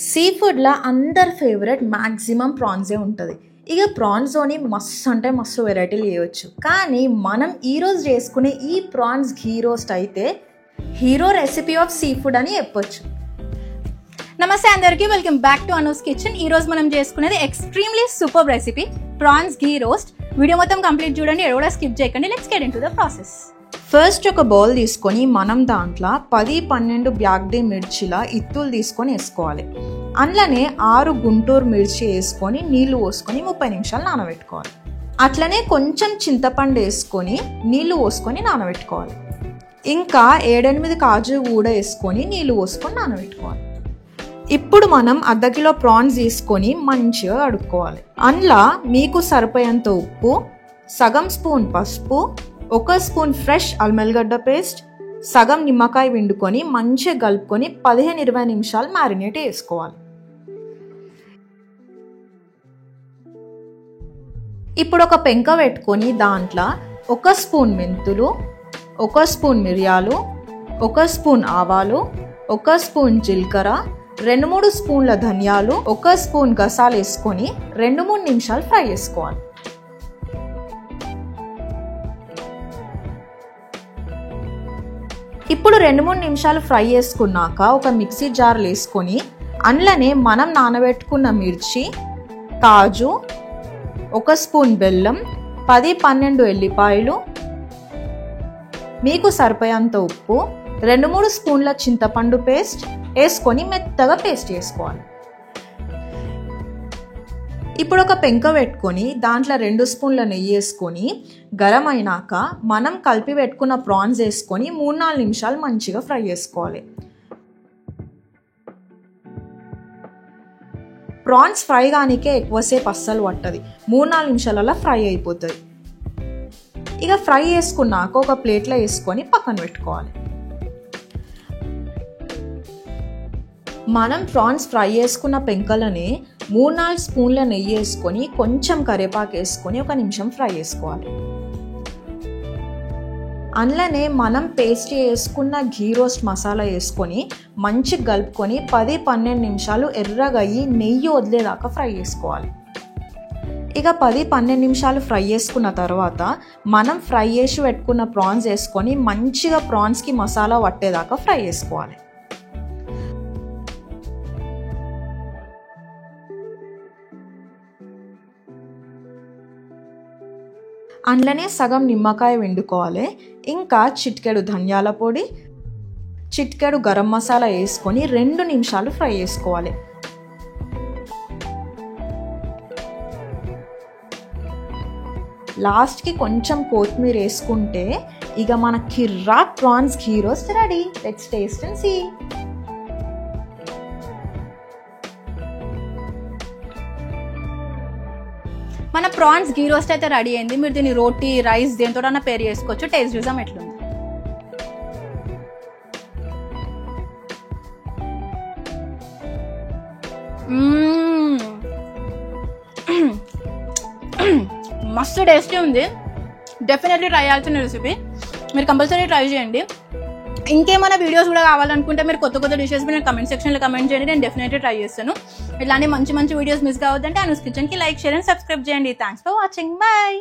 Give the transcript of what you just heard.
See ఫుడ్లో అందరి favourite maximum ప్రాన్సే ఉంటుంది. ఇక ప్రాన్స్లోని మస్తు అంటే మస్తు వెరైటీలు చేయవచ్చు. కానీ మనం ఈరోజు చేసుకునే ఈ ప్రాన్స్ ఘీ రోస్ట్ అయితే hero recipe of seafood అని చెప్పొచ్చు. నమస్తే అందరికీ, welcome back to Anu's Kitchen. ఈ రోజు మనం చేసుకునేది extremely super recipe prawns ghee roast. Video మొత్తం కంప్లీట్ చూడండి, ఎవడో స్కిప్ చేయకండి. Let's get into the process. First ఒక బౌల్ తీసుకొని మనం దాంట్లో 10-12 బ్లాక్ మిర్చిల ఇత్తులు తీసుకొని వేసుకోవాలి. అందులోనే 6 గుంటూరు మిర్చి వేసుకొని నీళ్లు పోసుకొని 30 నిమిషాలు నానబెట్టుకోవాలి. అట్లనే కొంచెం చింతపండు వేసుకొని నీళ్లు పోసుకొని నానబెట్టుకోవాలి. ఇంకా 7-8 కాజు కూడా వేసుకొని నీళ్లు పోసుకొని నానబెట్టుకోవాలి. ఇప్పుడు మనం ½ కిలో ప్రాన్స్ తీసుకొని మంచిగా కడుక్కోవాలి. అందులో మీకు సరిపోయేంత ఉప్పు, సగం స్పూన్ పసుపు, 1 స్పూన్ ఫ్రెష్ అల్లం పేస్ట్, సగం నిమ్మకాయ పిండుకొని మంచిగా కలుపుకొని 15-20 నిమిషాలు మ్యారినేట్ చేసుకోవాలి. ఇప్పుడు ఒక పెంక పెట్టుకొని దాంట్లో 1 స్పూన్ మెంతులు, 1 స్పూన్ మిరియాలు, 1 స్పూన్ ఆవాలు, 1 స్పూన్ జీలకర్ర, 2-3 స్పూన్ల ధనియాలు, 1 స్పూన్ గసాలు వేసుకొని 2-3 నిమిషాలు ఫ్రై చేసుకోవాలి. ఇప్పుడు 2-3 నిమిషాలు ఫ్రై చేసుకున్నాక ఒక మిక్సీ జార్లో వేసుకొని అందులోనే మనం నానబెట్టుకున్న మిర్చి, కాజు, 1 స్పూన్ బెల్లం, 10-12 ఎల్లిపాయలు, మీకు సరిపోయేంత ఉప్పు, 2-3 స్పూన్ల చింతపండు పేస్ట్ వేసుకొని మెత్తగా పేస్ట్ చేసుకోవాలి. ఇప్పుడు ఒక పెంక పెట్టుకొని దాంట్లో 2 స్పూన్ల నెయ్యి వేసుకొని గరం అయినాక మనం కలిపి పెట్టుకున్న ప్రాన్స్ వేసుకొని 3-4 నిమిషాలు మంచిగా ఫ్రై చేసుకోవాలి. ప్రాన్స్ ఫ్రై కానికే ఎక్కువసేపు అస్సలు పట్టదు, 3-4 నిమిషాలలో ఫ్రై అయిపోతుంది. ఇక ఫ్రై చేసుకున్నాక ఒక ప్లేట్లో వేసుకొని పక్కన పెట్టుకోవాలి. మనం ప్రాన్స్ ఫ్రై చేసుకున్న పెంకలని 3-4 స్పూన్ల నెయ్యి వేసుకొని కొంచెం కరివేపాకు వేసుకొని 1 నిమిషం ఫ్రై చేసుకోవాలి. అందులోనే మనం పేస్ట్ వేసుకున్న ఘీ రోస్ట్ మసాలా వేసుకొని మంచిగా కలుపుకొని 10-12 నిమిషాలు ఎర్రగా అయ్యి నెయ్యి వదిలేదాకా ఫ్రై చేసుకోవాలి. ఇక 10-12 నిమిషాలు ఫ్రై చేసుకున్న తర్వాత మనం ఫ్రై చేసి పెట్టుకున్న ప్రాన్స్ వేసుకొని మంచిగా ప్రాన్స్కి మసాలా పట్టేదాకా ఫ్రై చేసుకోవాలి. అందులోనే సగం నిమ్మకాయ పిండుకోవాలి. ఇంకా చిటికెడు ధనియాల పొడి, చిటికెడు గరం మసాలా వేసుకొని 2 నిమిషాలు ఫ్రై చేసుకోవాలి. లాస్ట్కి కొంచెం కొత్తిమీర వేసుకుంటే ఇక మన కిర్రాక్ prawns ghee roast ready. Let's taste and see. మన ప్రాన్స్ ఘీ రోస్ట్ అయితే రెడీ అయింది. మీరు దీన్ని రోటీ, రైస్ దేంతోనైనా పేర్ చేసుకోవచ్చు. టేస్ట్ చూసాం ఎట్లుంది. మస్తు టేస్టీ ఉంది. డెఫినెట్లీ ట్రై చేయాల్సిన రెసిపీ, మీరు కంపల్సరీ ట్రై చేయండి. ఇంకేమైనా వీడియోస్ కూడా కావాలనుకుంటే మీరు కొత్త డిషెస్ నేను కమెంట్ సెక్షన్లో కమెంట్ చేయండి, నేను డెఫినెట్లీ ట్రై చేస్తాను. ఇట్లాంటి మంచి వీడియోస్ మిస్ కావద్దంటే అనూస్ కిచెన్కి లైక్, షేర్ అండ్ సబ్స్క్రైబ్ చేయండి. Thanks for watching. బాయ్.